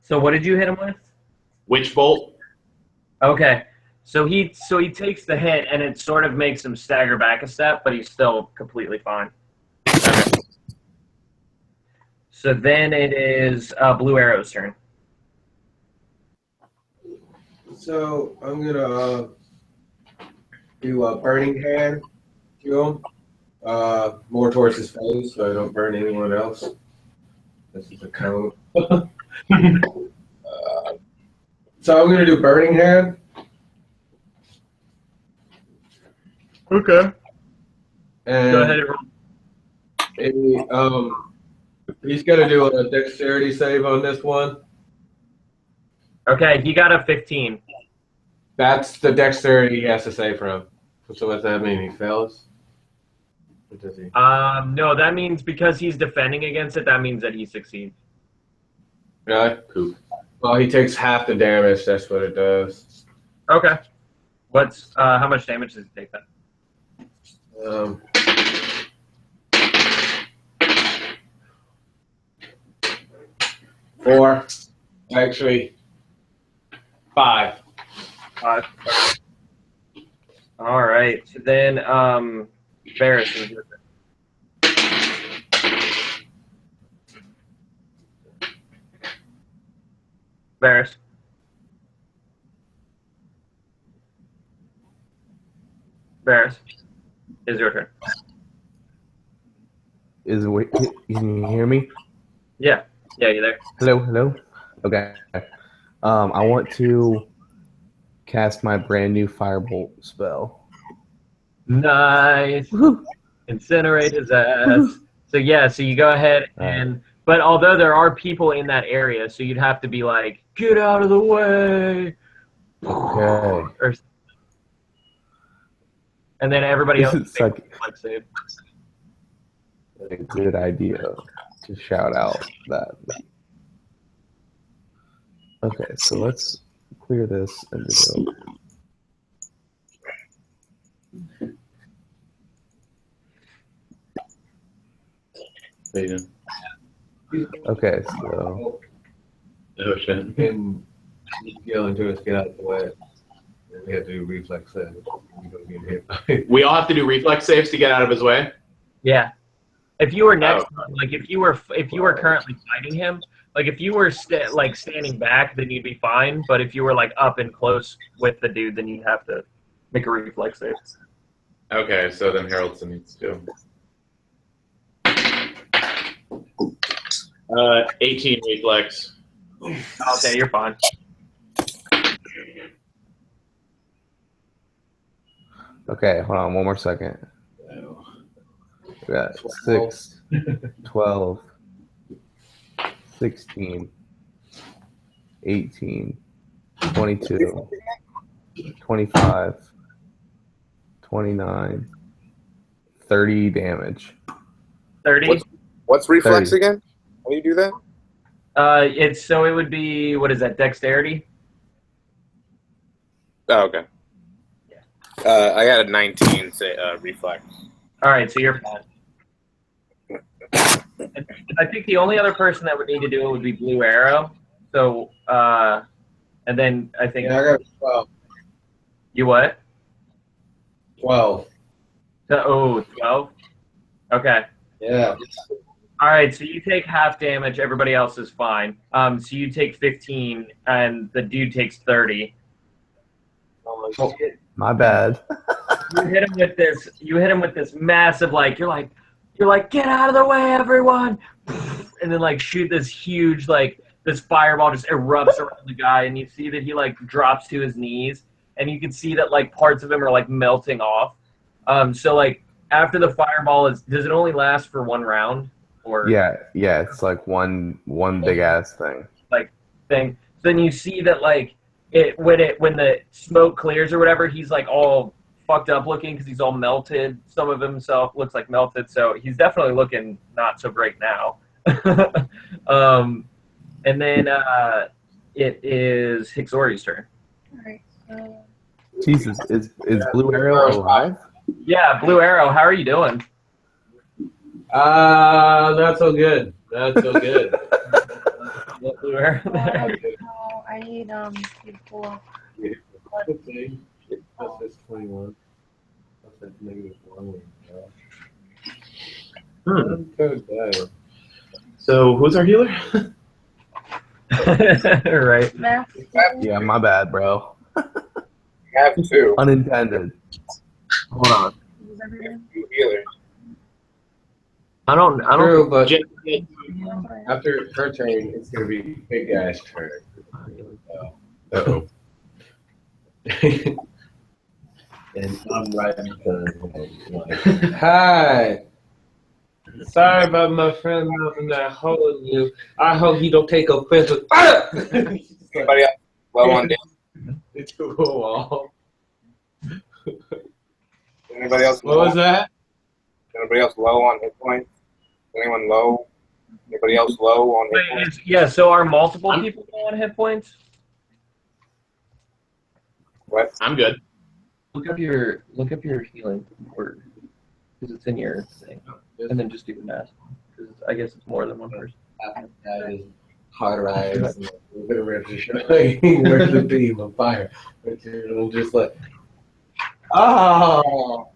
So what did you hit him with? Witch Bolt. Okay. So he takes the hit and it sort of makes him stagger back a step, but he's still completely fine. Okay. So then it is Blue Arrow's turn. So I'm gonna do a burning hand to him, more towards his face, so I don't burn anyone else. This is a code. So I'm gonna do burning hand. Okay. And Go ahead and roll. He's gonna do a dexterity save on this one. Okay, he got a 15. That's the dexterity he has to save from. So what's that mean? He fails? What does he? No, that means because he's defending against it, that means that he succeeds. Really? Poop. Well, he takes half the damage. That's what it does. Okay. What's how much damage does he take then? 4. Actually, 5. 5. All right. So then, Varus is with it. Varus. Varus. It's your turn. Can you hear me? Yeah. Yeah, you there? Hello. Okay. I want to cast my brand new firebolt spell. Nice. Woo-hoo. Incinerate his ass. So yeah, so you go ahead and but although there are people in that area, so you'd have to be like, get out of the way. Okay. And then everybody else This is like save. a good idea to shout out that. Okay, so let's clear this and go. Okay, so Oh shit. And yell into us, get out of the way. And we have to do reflex save. We don't get hit by We all have to do reflex saves to get out of his way. Yeah. If you were next, like if you were currently fighting him, like if you were standing back, then you'd be fine. But if you were like up and close with the dude, then you'd have to make a reflex save. Okay, so then Haroldson needs to. 18 reflex. Okay, you're fine. okay, hold on one more second. We got 6, 12, 16, 18, 22, 25, 29, 30 damage. 30. What's reflex 30. again? How do you do that? It would be, what is that, dexterity? Oh, okay. Yeah. I got a 19 reflex. All right, so you're fine. And I think the only other person that would need to do it would be Blue Arrow. So, and then I think Yeah, I got 12. you what? 12. So, 12? Okay. Yeah. All right, so you take half damage. Everybody else is fine. So you take 15, and the dude takes 30. My bad. You hit him with this. You hit him with this massive, like you're like, get out of the way, everyone! And then like shoot this huge, like this fireball just erupts around the guy, and you see that he like drops to his knees, and you can see that like parts of him are like melting off. So like after the fireball does it only last for one round? Or Yeah, it's like one big ass thing. thing. Then you see that like when the smoke clears or whatever, he's like all fucked up looking because he's all melted. Some of himself looks like melted, so he's definitely looking not so great now. And then it is Hisxori's turn. Alright, so Jesus, is Blue Arrow alive? Yeah, Blue Arrow, how are you doing? Not so good. Not so good. Blue Arrow there. I need you to pull up. Okay. That's 21. That's -1. I'm kind of dying. So who's our healer? Right. Math. Yeah, my bad, bro. Have two. Unintended. Hold on. Is everyone? Two healers. I don't True, but Jen- after her turn, it's gonna be Big Guy's turn. Uh-oh. And I'm right because hi. Sorry about my friend Malcolm not holding you. I hope he don't take offense. Anybody else low on damage? It's a wall. Anybody else? What was that? Anybody else low on hit points? Anyone low? Anybody else low on hit points? Yeah, so are multiple people on hit points? What? I'm good. Look up your healing word because it's in your thing, and then just do the math because I guess it's more than one person. That is hard eyes and a little bit of registration. Where's the beam of fire? I'm just like, oh.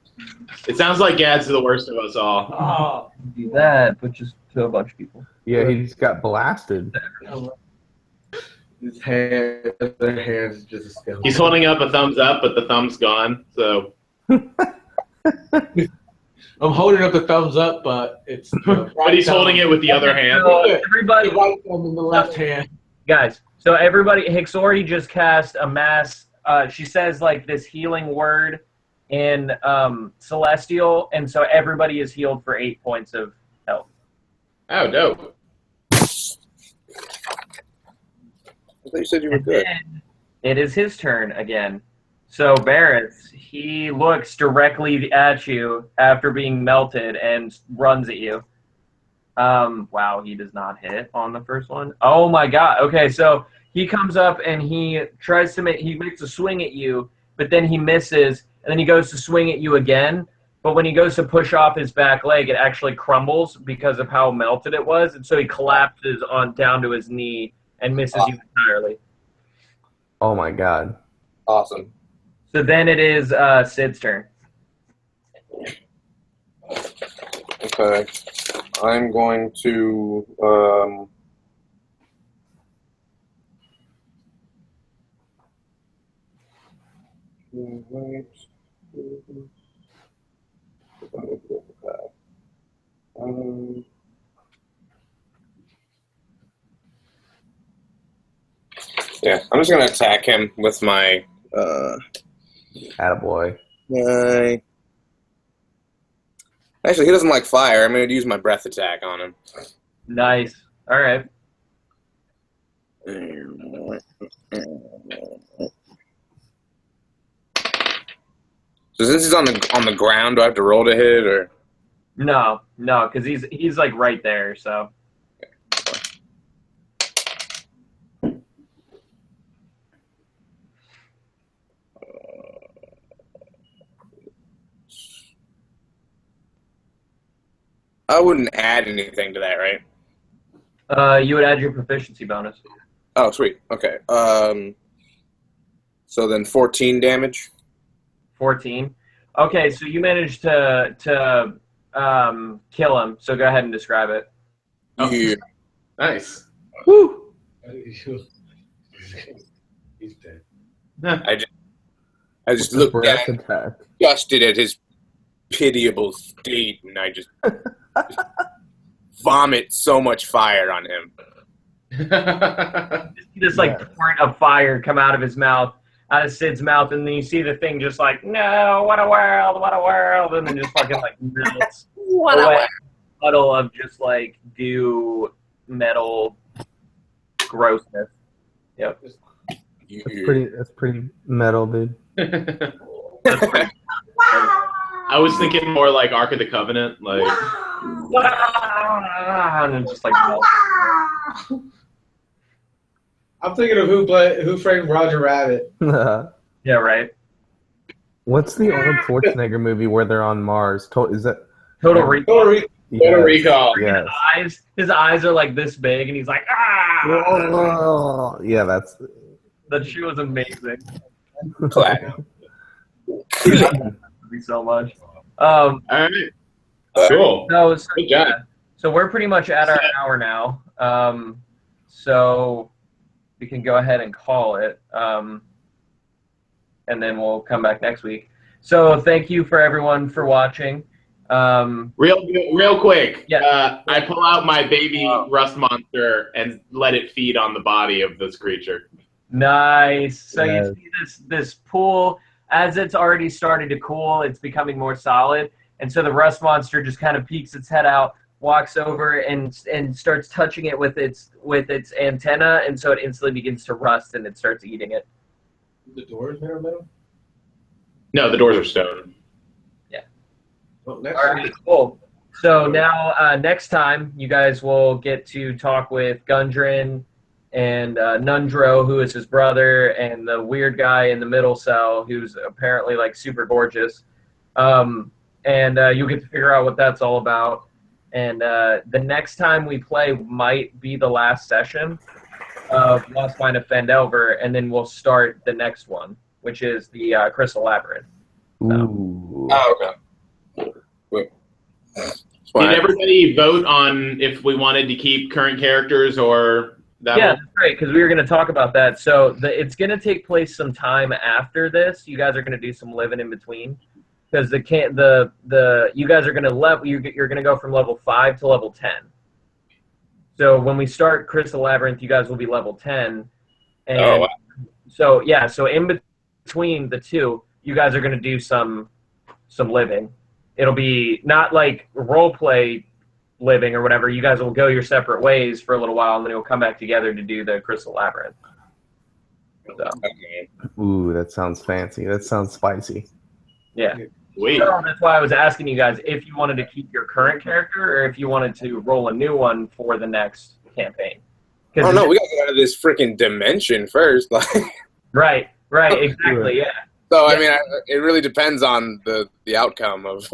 It sounds like Gad's the worst of us all. Oh. Do that, but just to a bunch of people. Yeah, he just got blasted. His hand, their hands just a skeleton. He's holding up a thumbs up, but the thumb's gone. So I'm holding up the thumbs up, but it's. but he's holding it with the other hand. So everybody, The right thumb in the left hand. guys. So everybody, Hisxori just cast a mass. She says like this healing word in Celestial, and so everybody is healed for 8 points of health. Oh, dope. I thought you said you were good. And it is his turn again. So Varus, he looks directly at you after being melted and runs at you. Wow, he does not hit on the first one. Oh my god. Okay, so he comes up and he tries to makes a swing at you, but then he misses, and then he goes to swing at you again. But when he goes to push off his back leg, it actually crumbles because of how melted it was, and so he collapses on down to his knee and misses you entirely. Oh my god. Awesome. So then it is Sid's turn. Okay. I'm going to yeah, I'm just gonna attack him with my Attaboy. Actually, he doesn't like fire. I'm gonna use my breath attack on him. Nice. All right. So since he's on the ground, do I have to roll to hit or? No, because he's like right there. So I wouldn't add anything to that, right? you would add your proficiency bonus. Oh, sweet. Okay. So then 14 damage. 14. Okay, so you managed to kill him. So go ahead and describe it. Oh. Yeah. Nice. Woo! He's dead. I just looked Breath down, attack. disgusted at his pitiable state, and I just vomit so much fire on him. This like torrent of fire come out of his mouth, out of Sid's mouth, and then you see the thing just like, no, what a world, and then just fucking like melts What a away. way. puddle of just like goo, metal grossness. Yep. That's pretty metal, dude. I was thinking more like Ark of the Covenant, like. And it's just like I'm thinking of Who Framed Roger Rabbit. yeah, right. What's the Arnold Schwarzenegger movie where they're on Mars? Is that Total Recall. Total Recall. Yes. His eyes are like this big, and he's like, ah. Yeah, that's. That shit was amazing. Platinum. So much. All right. Cool. No, so, Good job. so we're pretty much at our hour now. So we can go ahead and call it. And then we'll come back next week. So thank you for everyone for watching. Real quick. Yeah. I pull out my baby rust monster and let it feed on the body of this creature. Nice. So Yes. you see this pool, as it's already started to cool, it's becoming more solid. And so the rust monster just kind of peeks its head out, walks over and starts touching it with its antenna, and so it instantly begins to rust and it starts eating it. The doors there, metal? No, the doors are stone. Well, next All right, cool. So now next time you guys will get to talk with Gundren and Nundro, who is his brother, and the weird guy in the middle cell who's apparently like super gorgeous. And you'll get to figure out what that's all about. And the next time we play might be the last session of Lost Mine of Phandelver, and then we'll start the next one, which is the Crystal Labyrinth. Ooh. Oh, okay. Wait. Did everybody vote on if we wanted to keep current characters or that? Yeah, one? that's great, because we were going to talk about that. So it's going to take place some time after this. You guys are going to do some living in between, because you guys are going to you're going to go from level 5 to level 10. So when we start Crystal Labyrinth, you guys will be level 10. And Oh, wow. so yeah, so in between the two, you guys are going to do some living. It'll be not like role play living or whatever. You guys will go your separate ways for a little while, and then you'll come back together to do the Crystal Labyrinth. So, Okay. Ooh, that sounds fancy. That sounds spicy. yeah. Sweet. So that's why I was asking you guys if you wanted to keep your current character or if you wanted to roll a new one for the next campaign. Oh no, we gotta get out of this freaking dimension first. Like, Right, exactly, yeah. so I mean, it really depends on the outcome of.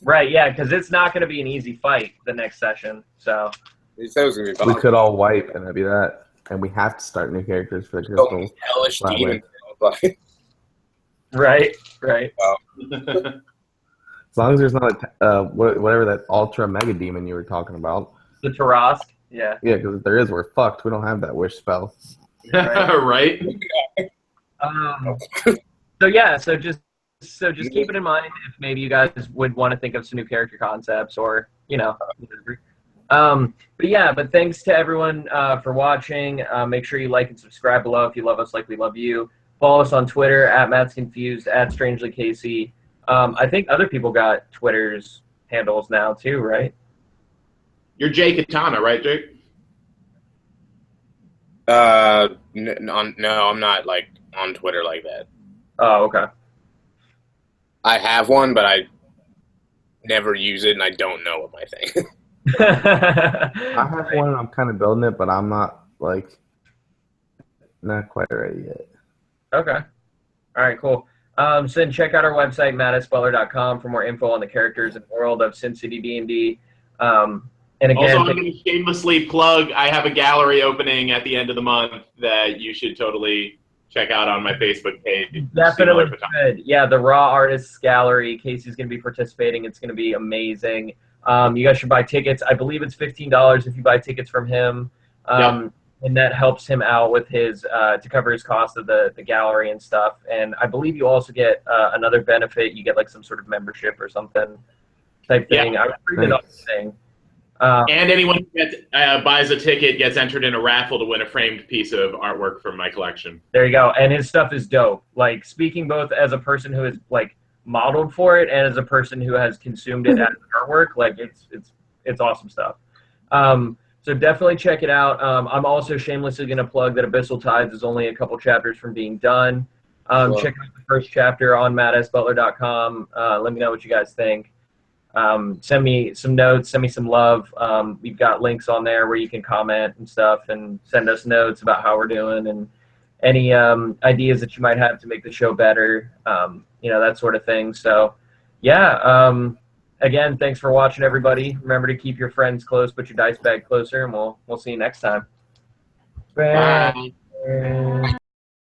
Right, yeah, because it's not going to be an easy fight the next session. So, He said it was gonna be We fun. could all wipe, and that'd be that. And we have to start new characters for the Oh, crystal. hellish demon. Labyrinth. right. As long as there's not whatever that ultra mega demon you were talking about. The Tarask, yeah. Yeah, because if there is, we're fucked. We don't have that wish spell. Right? So yeah, so just keep it in mind if maybe you guys would want to think of some new character concepts or whatever. But thanks to everyone for watching. Make sure you like and subscribe below if you love us like we love you. Follow us on Twitter @MatsConfused, @StrangelyCasey. I think other people got Twitter's handles now too, right? You're Jay Katana, right, Jake? No, I'm not like on Twitter like that. Oh, okay. I have one, but I never use it, and I don't know what my thing. I have one, and I'm kind of building it, but I'm not quite ready yet. Okay. All right, cool. So then check out our website, mattisbutler.com, for more info on the characters and world of Cin City D&D. And again, Also, I'm going to shamelessly plug, I have a gallery opening at the end of the month that you should totally check out on my Facebook page. definitely good. Yeah, the Raw Artists Gallery. Casey's going to be participating. It's going to be amazing. You guys should buy tickets. I believe it's $15 if you buy tickets from him. And that helps him out with his to cover his cost of the gallery and stuff. And I believe you also get another benefit. You get like some sort of membership or something type thing. Yeah. I printed off the thing. And anyone who buys a ticket gets entered in a raffle to win a framed piece of artwork from my collection. There you go. And his stuff is dope. Like, speaking both as a person who is like modeled for it and as a person who has consumed it as artwork, like it's it's awesome stuff. So definitely check it out. I'm also shamelessly going to plug that Abyssal Tides is only a couple chapters from being done. Check out the first chapter on mattisbutler.com. Let me know what you guys think. Send me some notes, send me some love. We've got links on there where you can comment and stuff and send us notes about how we're doing and any ideas that you might have to make the show better, that sort of thing. So, yeah, again, thanks for watching, everybody. Remember to keep your friends close, put your dice bag closer, and we'll see you next time. Bye.